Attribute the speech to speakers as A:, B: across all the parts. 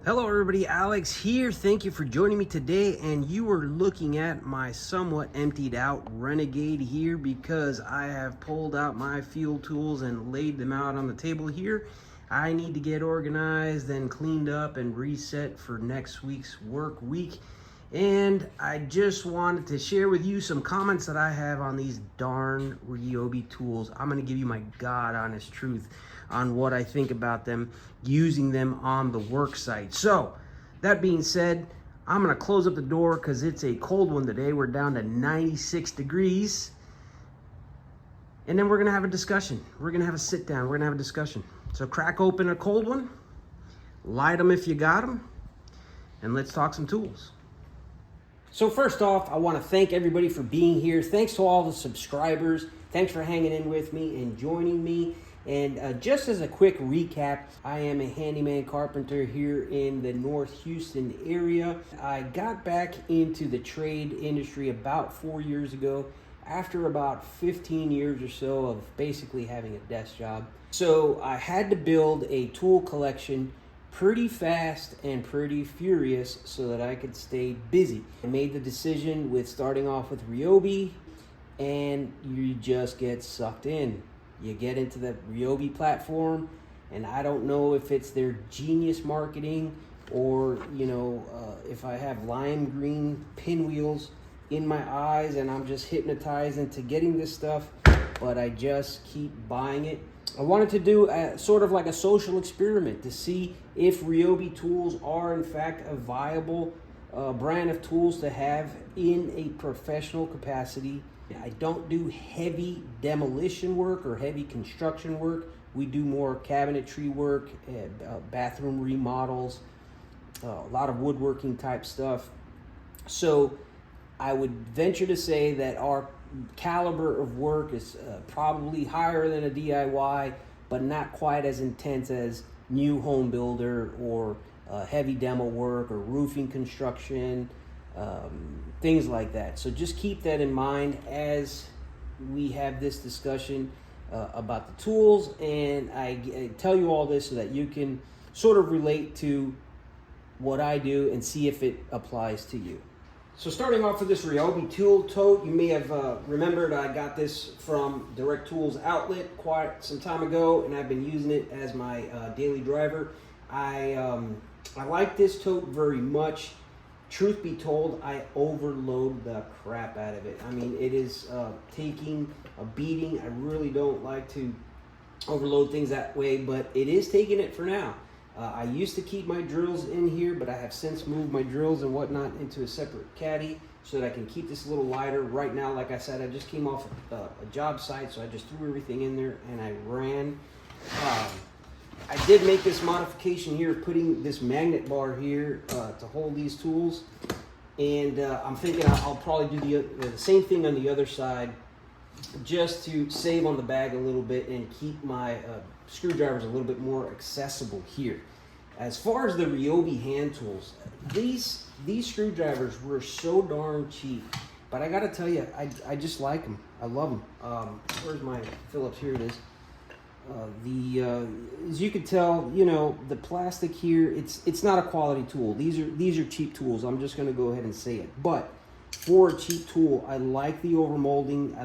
A: Hello everybody, Alex here. Thank you for joining me today, and you are looking at my somewhat emptied out Renegade here because I have pulled out my fuel tools and laid them out on the table here. I need to get organized and cleaned up and reset for next week's work week. And I just wanted to share with you some comments that I have on these darn Ryobi tools. I'm going to give you my God honest truth on what I think about them, using them on the work site. So that being said, I'm going to close up the door because it's a cold one today. We're down to 96 degrees. And then we're going to have a discussion. We're going to have a sit down. We're going to have a discussion. So crack open a cold one, light them if you got them, and let's talk some tools. So first off, I want to thank everybody for being here. Thanks to all the subscribers. Thanks for hanging in with me and joining me. And just as a quick recap, I am a handyman carpenter here in the North Houston area. I got back into the trade industry about 4 years ago after about 15 years or so of basically having a desk job. So I had to build a tool collection pretty fast and pretty furious so that I could stay busy. I made the decision with starting off with Ryobi, and you just get sucked in. You get into the Ryobi platform, and I don't know if it's their genius marketing or, if I have lime green pinwheels in my eyes and I'm just hypnotized into getting this stuff, but I just keep buying it. I wanted to do sort of like a social experiment to see if Ryobi tools are in fact a viable brand of tools to have in a professional capacity. I don't do heavy demolition work or heavy construction work. We do more cabinetry work, bathroom remodels, a lot of woodworking type stuff. So I would venture to say that our caliber of work is probably higher than a DIY, but not quite as intense as new home builder or heavy demo work or roofing construction, things like that. So just keep that in mind as we have this discussion about the tools, and I tell you all this so that you can sort of relate to what I do and see if it applies to you. So starting off with this Ryobi tool tote, you may have remembered I got this from Direct Tools Outlet quite some time ago, and I've been using it as my daily driver. I like this tote very much. Truth be told, I overload the crap out of it. I mean, it is taking a beating. I really don't like to overload things that way, but it is taking it for now. I used to keep my drills in here, but I have since moved my drills and whatnot into a separate caddy so that I can keep this a little lighter. Right now, like I said, I just came off a job site, so I just threw everything in there and I ran. I did make this modification here, putting this magnet bar here to hold these tools. And I'm thinking I'll probably do the same thing on the other side just to save on the bag a little bit and keep my screwdrivers a little bit more accessible here. As far as the Ryobi hand tools, these screwdrivers were so darn cheap, but I gotta tell you, I just like them. I love them. Where's my Phillips? Here it is. As you can tell, the plastic here, it's not a quality tool. These are cheap tools. I'm just gonna go ahead and say it. But for a cheap tool, I like the over molding,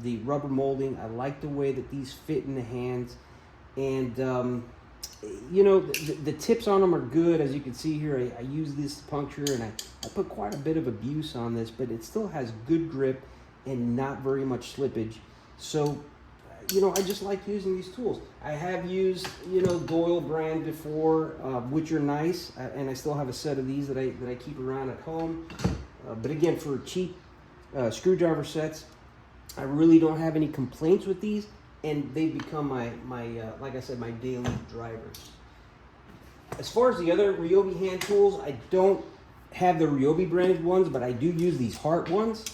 A: the rubber molding. I like the way that these fit in the hands. And, the tips on them are good. As you can see here, I use this puncture, and I put quite a bit of abuse on this, but it still has good grip and not very much slippage. So, I just like using these tools. I have used, Doyle brand before, which are nice, and I still have a set of these that I keep around at home. But again, for cheap screwdriver sets, I really don't have any complaints with these. And they've become my like I said, my daily drivers. As far as the other Ryobi hand tools, I don't have the Ryobi branded ones, but I do use these Heart ones,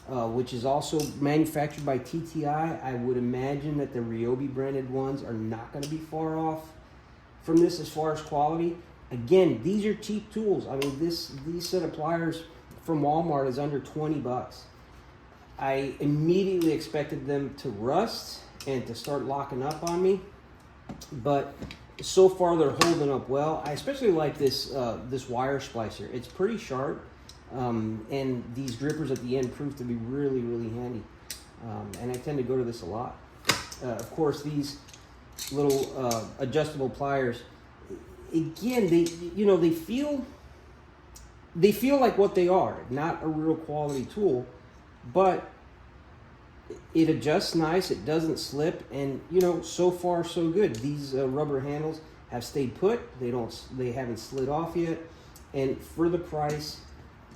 A: which is also manufactured by TTI. I would imagine that the Ryobi branded ones are not going to be far off from this as far as quality. Again, these are cheap tools. I mean, these set of pliers from Walmart is under 20 bucks. I immediately expected them to rust and to start locking up on me, but so far they're holding up well. I especially like this this wire splicer. It's pretty sharp, and these grippers at the end prove to be really, really handy. And I tend to go to this a lot. Of course, these little adjustable pliers, again, they feel like what they are, not a real quality tool, but it adjusts nice, it doesn't slip, and so far so good. These rubber handles have stayed put. They haven't slid off yet, and for the price,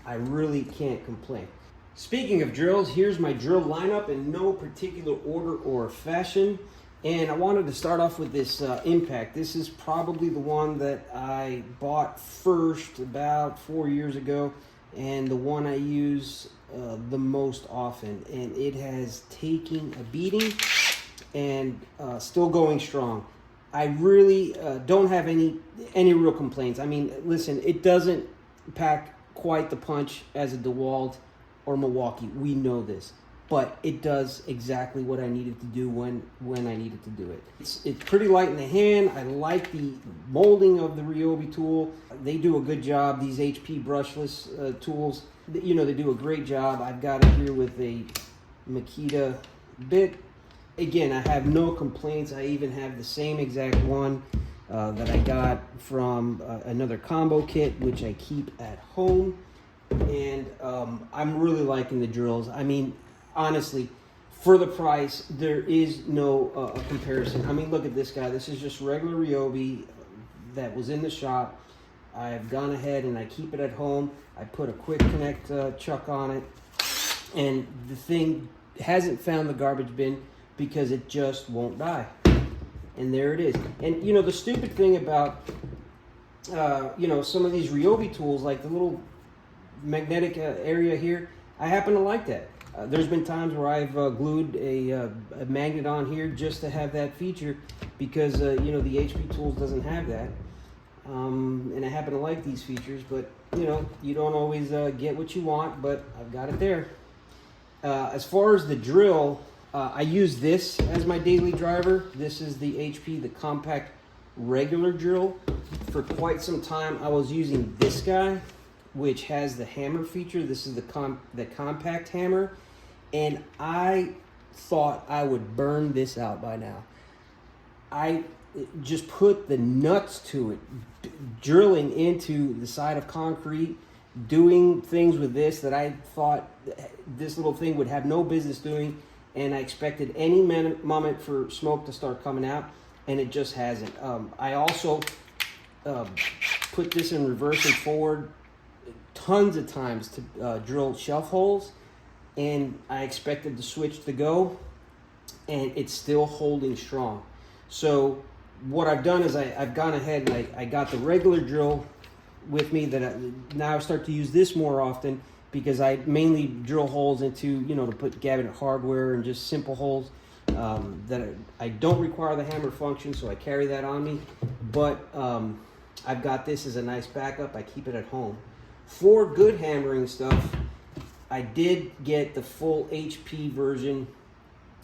A: I really can't complain. Speaking of drills, here's my drill lineup in no particular order or fashion. And I wanted to start off with this Impact. This is probably the one that I bought first about 4 years ago, and the one I use the most often. And it has taken a beating and still going strong. I really don't have any real complaints. I mean, listen, it doesn't pack quite the punch as a DeWalt or Milwaukee. We know this. But it does exactly what I needed to do when I needed to do it. It's pretty light in the hand. I like the molding of the Ryobi tool. They do a good job. These HP brushless tools, they do a great job. I've got it here with a Makita bit. Again, I have no complaints. I even have the same exact one that I got from another combo kit, which I keep at home. And I'm really liking the drills. I mean, honestly, for the price, there is no comparison. I mean, look at this guy. This is just regular Ryobi that was in the shop. I've gone ahead and I keep it at home. I put a quick connect chuck on it, and the thing hasn't found the garbage bin because it just won't die. And there it is. And the stupid thing about some of these Ryobi tools, like the little magnetic area here, I happen to like that. There's been times where I've glued a magnet on here just to have that feature because, the HP Tools doesn't have that. And I happen to like these features, but, you don't always get what you want, but I've got it there. As far as the drill, I use this as my daily driver. This is the HP, the compact regular drill. For quite some time, I was using this guy, which has the hammer feature. This is the compact hammer, and I thought I would burn this out by now. I just put the nuts to it, drilling into the side of concrete, doing things with this that I thought this little thing would have no business doing, and I expected any moment for smoke to start coming out, and it just hasn't. I also put this in reverse and forward tons of times to drill shelf holes, and I expected the switch to go, and it's still holding strong. So what I've done is I've gone ahead and I got the regular drill with me that now I start to use this more often because I mainly drill holes into, to put cabinet hardware and just simple holes that I don't require the hammer function, so I carry that on me. But I've got this as a nice backup. I keep it at home. For good hammering stuff, I did get the full HP version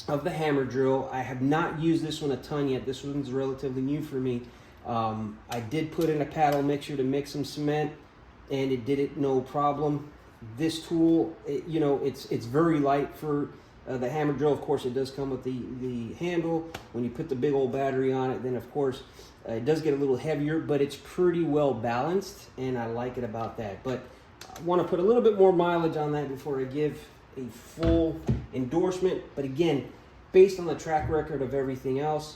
A: of the hammer drill. I have not used this one a ton yet. This one's relatively new for me. I did put in a paddle mixer to mix some cement, and it did it no problem. This tool, it's very light for the hammer drill. Of course, it does come with the handle. When you put the big old battery on it, then of course it does get a little heavier, but it's pretty well balanced, and I like it about that. But I want to put a little bit more mileage on that before I give a full endorsement. But again, based on the track record of everything else,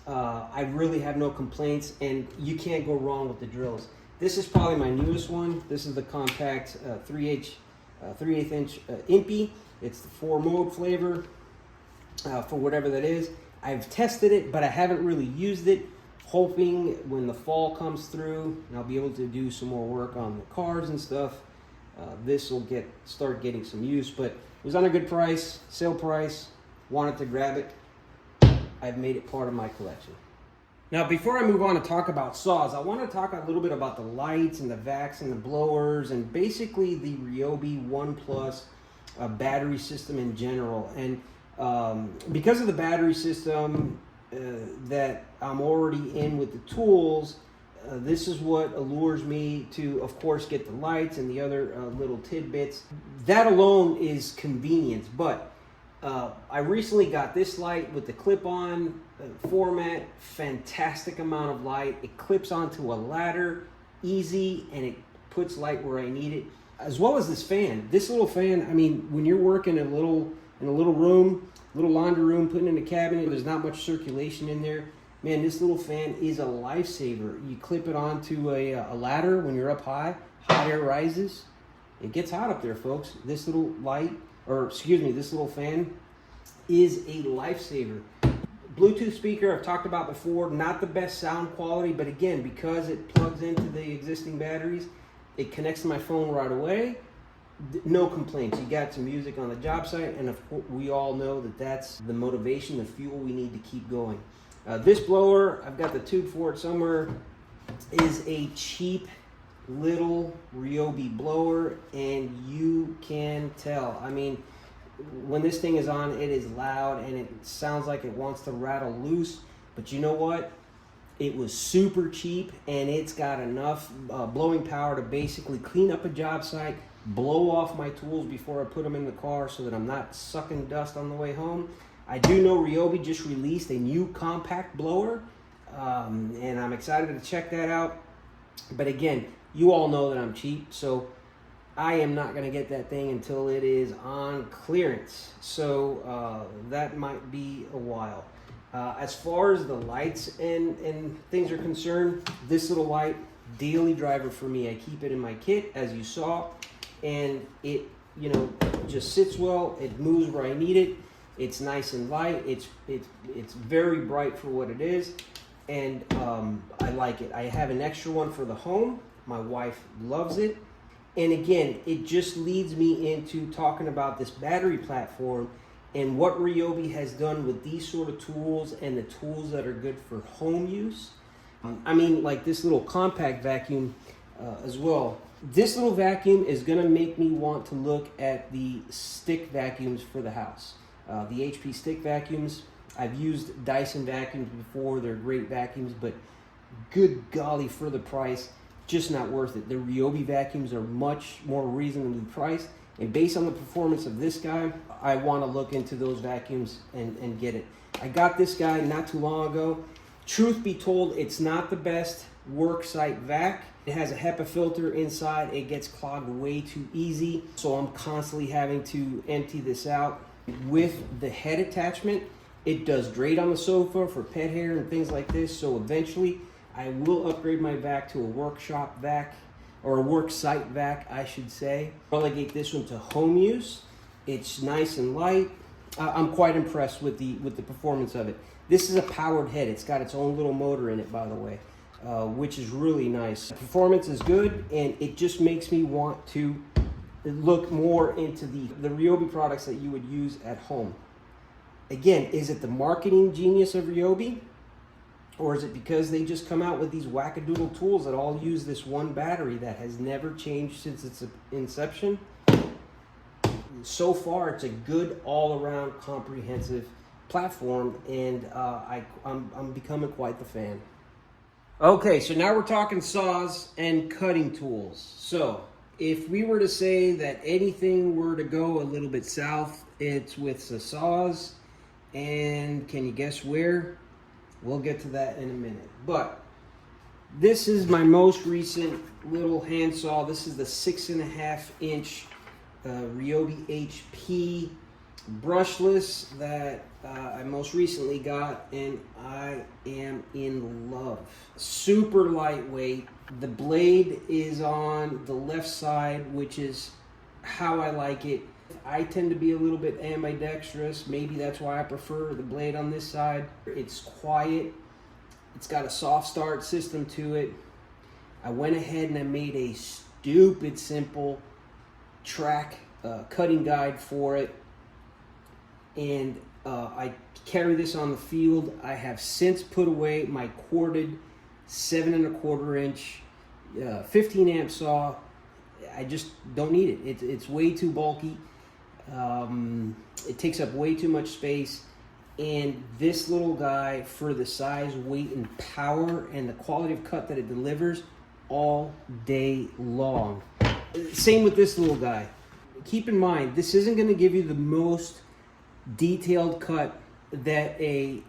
A: I really have no complaints, and you can't go wrong with the drills. This is probably my newest one. This is the compact 3/8 inch Impy. It's the 4-mode flavor for whatever that is. I've tested it, but I haven't really used it. Hoping when the fall comes through and I'll be able to do some more work on the cars and stuff, this will start getting some use. But it was on a good price, sale price, wanted to grab it. I've made it part of my collection. Now, before I move on to talk about saws, I want to talk a little bit about the lights and the vacs and the blowers and basically the Ryobi One Plus battery system in general. And because of the battery system, that I'm already in with the tools, this is what allures me to, of course, get the lights and the other little tidbits. That alone is convenience, but I recently got this light with the clip-on format, fantastic amount of light. It clips onto a ladder, easy, and it puts light where I need it. As well as this fan. This little fan, I mean, when you're working in a little room, little laundry room, putting in a cabinet, there's not much circulation in there. Man, this little fan is a lifesaver. You clip it onto a ladder when you're up high, hot air rises. It gets hot up there, folks. This little this little fan is a lifesaver. Bluetooth speaker, I've talked about before, not the best sound quality, but again, because it plugs into the existing batteries, it connects to my phone right away. No complaints. You got some music on the job site, and of course, we all know that that's the motivation, the fuel we need to keep going. This blower, I've got the tube for it somewhere, is a cheap little Ryobi blower, and you can tell. I mean, when this thing is on, it is loud and it sounds like it wants to rattle loose, but you know what? It was super cheap, and it's got enough blowing power to basically clean up a job site, blow off my tools before I put them in the car so that I'm not sucking dust on the way home. I do know Ryobi just released a new compact blower, and I'm excited to check that out. But again, you all know that I'm cheap, so I am not going to get that thing until it is on clearance. So that might be a while. As far as the lights and things are concerned, this little light, daily driver for me. I keep it in my kit, as you saw, and it, just sits well. It moves where I need it. It's nice and light. It's very bright for what it is, and I like it. I have an extra one for the home. My wife loves it. And again, it just leads me into talking about this battery platform and what Ryobi has done with these sort of tools and the tools that are good for home use. I mean, like this little compact vacuum as well. This little vacuum is going to make me want to look at the stick vacuums for the house. The HP stick vacuums. I've used Dyson vacuums before. They're great vacuums, but good golly, for the price, just not worth it. The Ryobi vacuums are much more reasonably priced, and based on the performance of this guy, I want to look into those vacuums and get it. I got this guy not too long ago. Truth be told, it's not the best work site vac. It has a HEPA filter inside. It gets clogged way too easy, so I'm constantly having to empty this out. With the head attachment, it does great on the sofa for pet hair and things like this, so eventually I will upgrade my vac to a workshop vac, or a work site vac, I should say. Relegate this one to home use. It's nice and light. I'm quite impressed with the performance of it. This is a powered head. It's got its own little motor in it, by the way, which is really nice. The performance is good, and it just makes me want to look more into the Ryobi products that you would use at home. Again, is it the marketing genius of Ryobi? Or is it because they just come out with these wackadoodle tools that all use this one battery that has never changed since its inception? So far, it's a good all-around comprehensive platform, and I'm becoming quite the fan. Okay, so now we're talking saws and cutting tools. So if we were to say that anything were to go a little bit south, it's with the saws. And can you guess where? We'll get to that in a minute. But this is my most recent little handsaw. This is the 6.5-inch Ryobi HP brushless that I most recently got, and I am in love. Super lightweight. The blade is on the left side, which is how I like it. I tend to be a little bit ambidextrous. Maybe that's why I prefer the blade on this side. It's quiet. It's got a soft start system to it. I went ahead and I made a stupid simple track cutting guide for it. And I carry this on the field. I have since put away my corded 7.25-inch 15 amp saw. I just don't need it. It's way too bulky. It takes up way too much space, And this little guy, for the size, weight, and power, and the quality of cut that it delivers, all day long. Same with this little guy. Keep in mind, this isn't going to give you the most detailed cut that a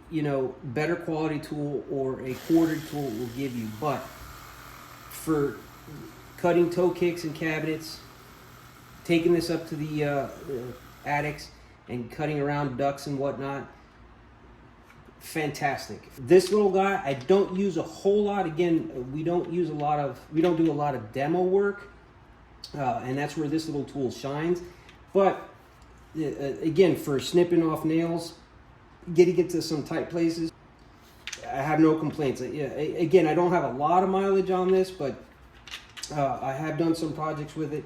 A: better quality tool or a quartered tool will give you, but for cutting toe kicks and cabinets, taking this up to the attics and cutting around ducts and whatnot, fantastic. This little guy I don't use a whole lot. Again, we don't do a lot of demo work, and that's where this little tool shines. But again, for snipping off nails, getting it to some tight places, I have no complaints. Again, I don't have a lot of mileage on this, but I have done some projects with it,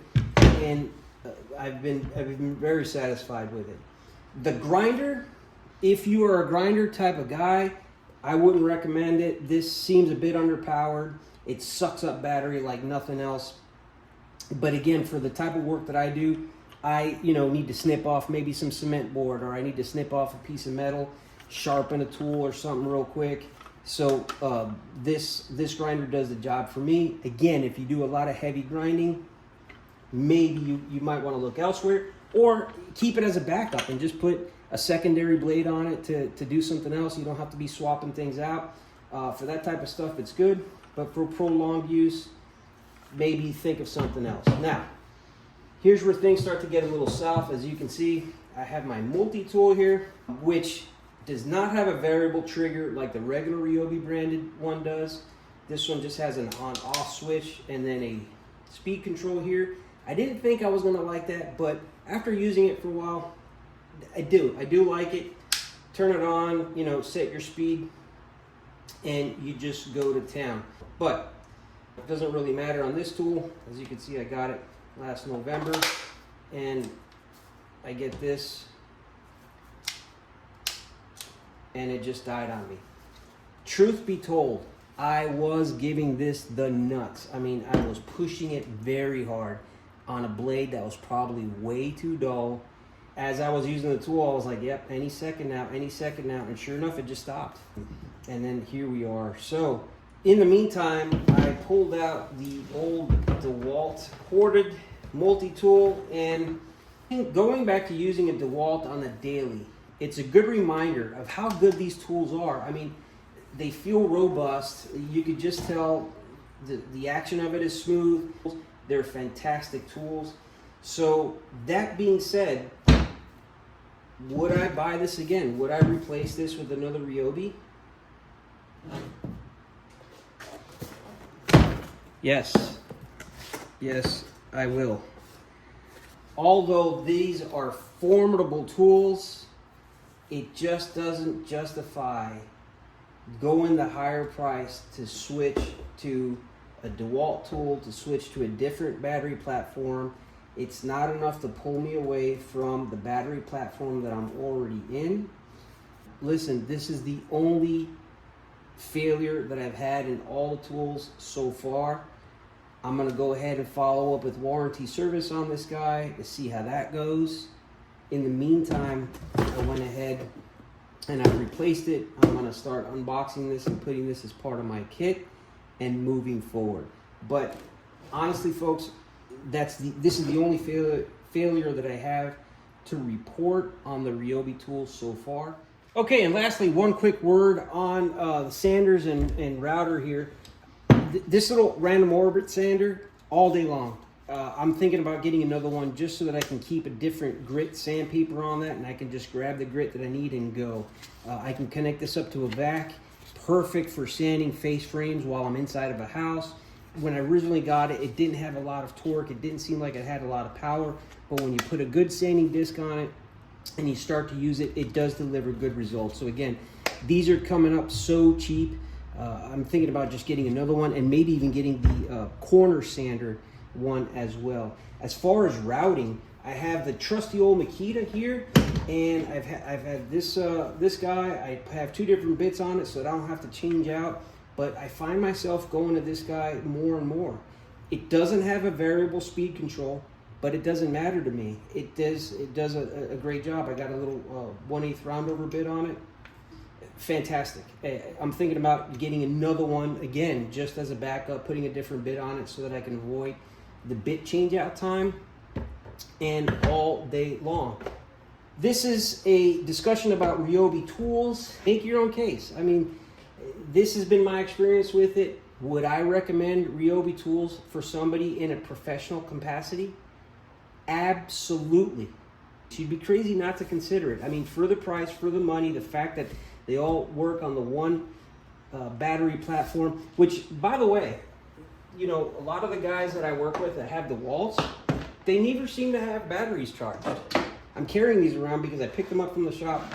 A: and I've been very satisfied with it. The grinder, if you are a grinder type of guy, I wouldn't recommend it. This seems a bit underpowered. It sucks up battery like nothing else. But again, for the type of work that I do, I need to snip off maybe some cement board, or I need to snip off a piece of metal, sharpen a tool or something real quick. So this grinder does the job for me. Again, if you do a lot of heavy grinding, maybe you might want to look elsewhere, or keep it as a backup and just put a secondary blade on it to do something else. You don't have to be swapping things out. For that type of stuff, it's good, but for prolonged use, maybe think of something else. Now, here's where things start to get a little south. As you can see, I have my multi-tool here, which does not have a variable trigger like the regular Ryobi branded one does. This one just has an on-off switch and then a speed control here. I didn't think I was going to like that, but after using it for a while, I do like it. Turn it on, set your speed, and you just go to town. But it doesn't really matter on this tool. As you can see, I got it last November, and I get this, and it just died on me. Truth be told, I was giving this the nuts. I mean, I was pushing it very hard on a blade that was probably way too dull. As I was using the tool, I was like, yep, any second now, and sure enough, it just stopped. And then here we are. So in the meantime, I pulled out the old DeWalt corded multi-tool, and going back to using a DeWalt on a daily, it's a good reminder of how good these tools are. I mean, they feel robust. You could just tell the action of it is smooth. They're fantastic tools. So that being said, would I buy this again? Would I replace this with another Ryobi? Yes, I will. Although these are formidable tools, it just doesn't justify going the higher price to switch to a DeWalt tool, to switch to a different battery platform. It's not enough to pull me away from the battery platform that I'm already in. Listen, this is the only failure that I've had in all the tools so far. I'm going to go ahead and follow up with warranty service on this guy to see how that goes. In the meantime, I went ahead and I replaced it. I'm going to start unboxing this and putting this as part of my kit and moving forward. But honestly, folks, this is the only failure that I have to report on the Ryobi tools so far. Okay, and lastly, one quick word on the sanders and router here. This little random orbit sander, all day long. I'm thinking about getting another one just so that I can keep a different grit sandpaper on that, and I can just grab the grit that I need and go. I can connect this up to a vac. Perfect for sanding face frames while I'm inside of a house. When I originally got it, it didn't have a lot of torque. It didn't seem like it had a lot of power. But when you put a good sanding disc on it and you start to use it, it does deliver good results. So again, these are coming up so cheap. I'm thinking about just getting another one and maybe even getting the corner sander one as well. As far as routing, I have the trusty old Makita here, and I've had this guy. I have two different bits on it, so I don't have to change out. But I find myself going to this guy more and more. It doesn't have a variable speed control, but it doesn't matter to me. It does a great job. I got a little 1/8 roundover bit on it. fantastic. I'm thinking about getting another one again, just as a backup, putting a different bit on it so that I can avoid the bit change out time and all day long. This is a discussion about Ryobi tools. Make your own case. I mean, this has been my experience with it. Would I recommend Ryobi tools for somebody in a professional capacity? Absolutely. You'd be crazy not to consider it. I mean, for the price, for the money, the fact that they all work on the one battery platform, which, by the way, you know, a lot of the guys that I work with that have the Waltz, they never seem to have batteries charged. I'm carrying these around because I picked them up from the shop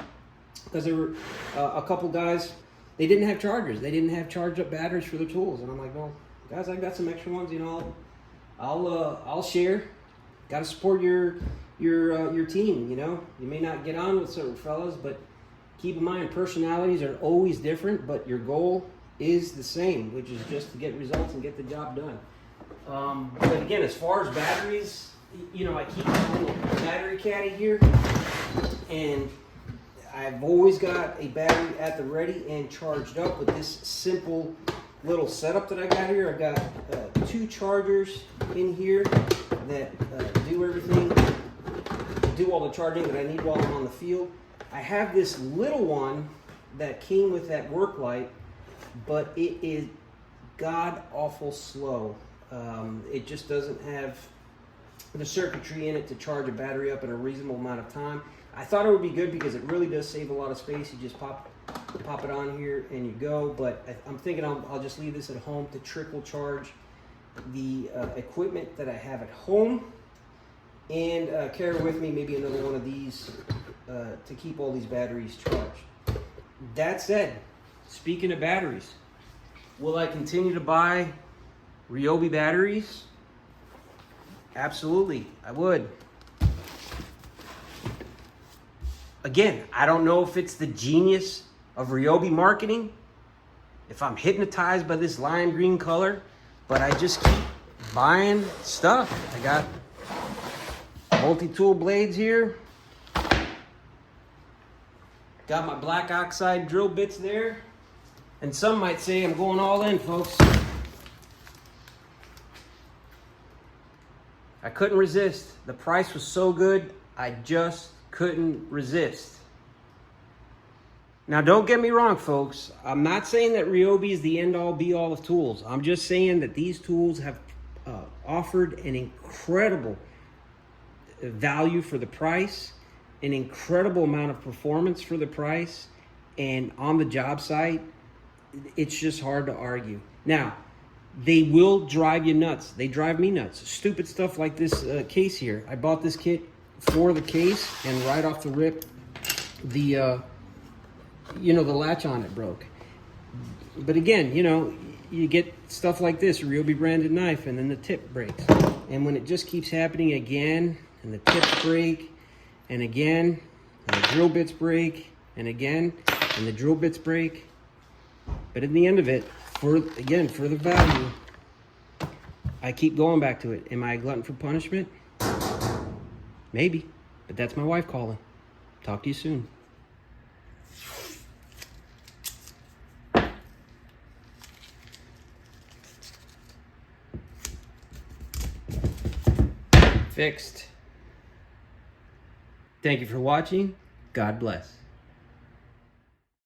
A: because there were a couple guys, they didn't have chargers. They didn't have charged up batteries for their tools. And I'm like, well, guys, I got some extra ones, you know, I'll share. Got to support your team, you know. You may not get on with certain fellas, but keep in mind, personalities are always different, but your goal is the same, which is just to get results and get the job done. But again, as far as batteries, you know, I keep my little battery caddy here, and I've always got a battery at the ready and charged up with this simple little setup that I got here. I've got 2 chargers in here that do everything, do all the charging that I need while I'm on the field. I have this little one that came with that work light, but it is god-awful slow. It just doesn't have the circuitry in it to charge a battery up in a reasonable amount of time. I thought it would be good because it really does save a lot of space. You just pop it on here and you go. But I'm thinking I'll just leave this at home to trickle charge the equipment that I have at home, and carry with me maybe another one of these to keep all these batteries charged. That said, speaking of batteries, will I continue to buy Ryobi batteries? Absolutely, I would. Again, I don't know if it's the genius of Ryobi marketing, if I'm hypnotized by this lime green color, but I just keep buying stuff. I got multi-tool blades here. Got my black oxide drill bits there. And some might say I'm going all in, folks. I couldn't resist. The price was so good, I just couldn't resist. Now, don't get me wrong, folks. I'm not saying that Ryobi is the end-all, be-all of tools. I'm just saying that these tools have offered an incredible value for the price, an incredible amount of performance for the price, and on the job site, it's just hard to argue. Now, they will drive you nuts. They drive me nuts. Stupid stuff like this case here. I bought this kit for the case, and right off the rip, the latch on it broke. But again, you know, you get stuff like this, Ryobi branded knife, and then the tip breaks. And when it just keeps happening again, and the tips break, and again, and the drill bits break, and again, and the drill bits break. But in the end of it, for the value, I keep going back to it. Am I a glutton for punishment? Maybe, but that's my wife calling. Talk to you soon. Fixed. Thank you for watching. God bless.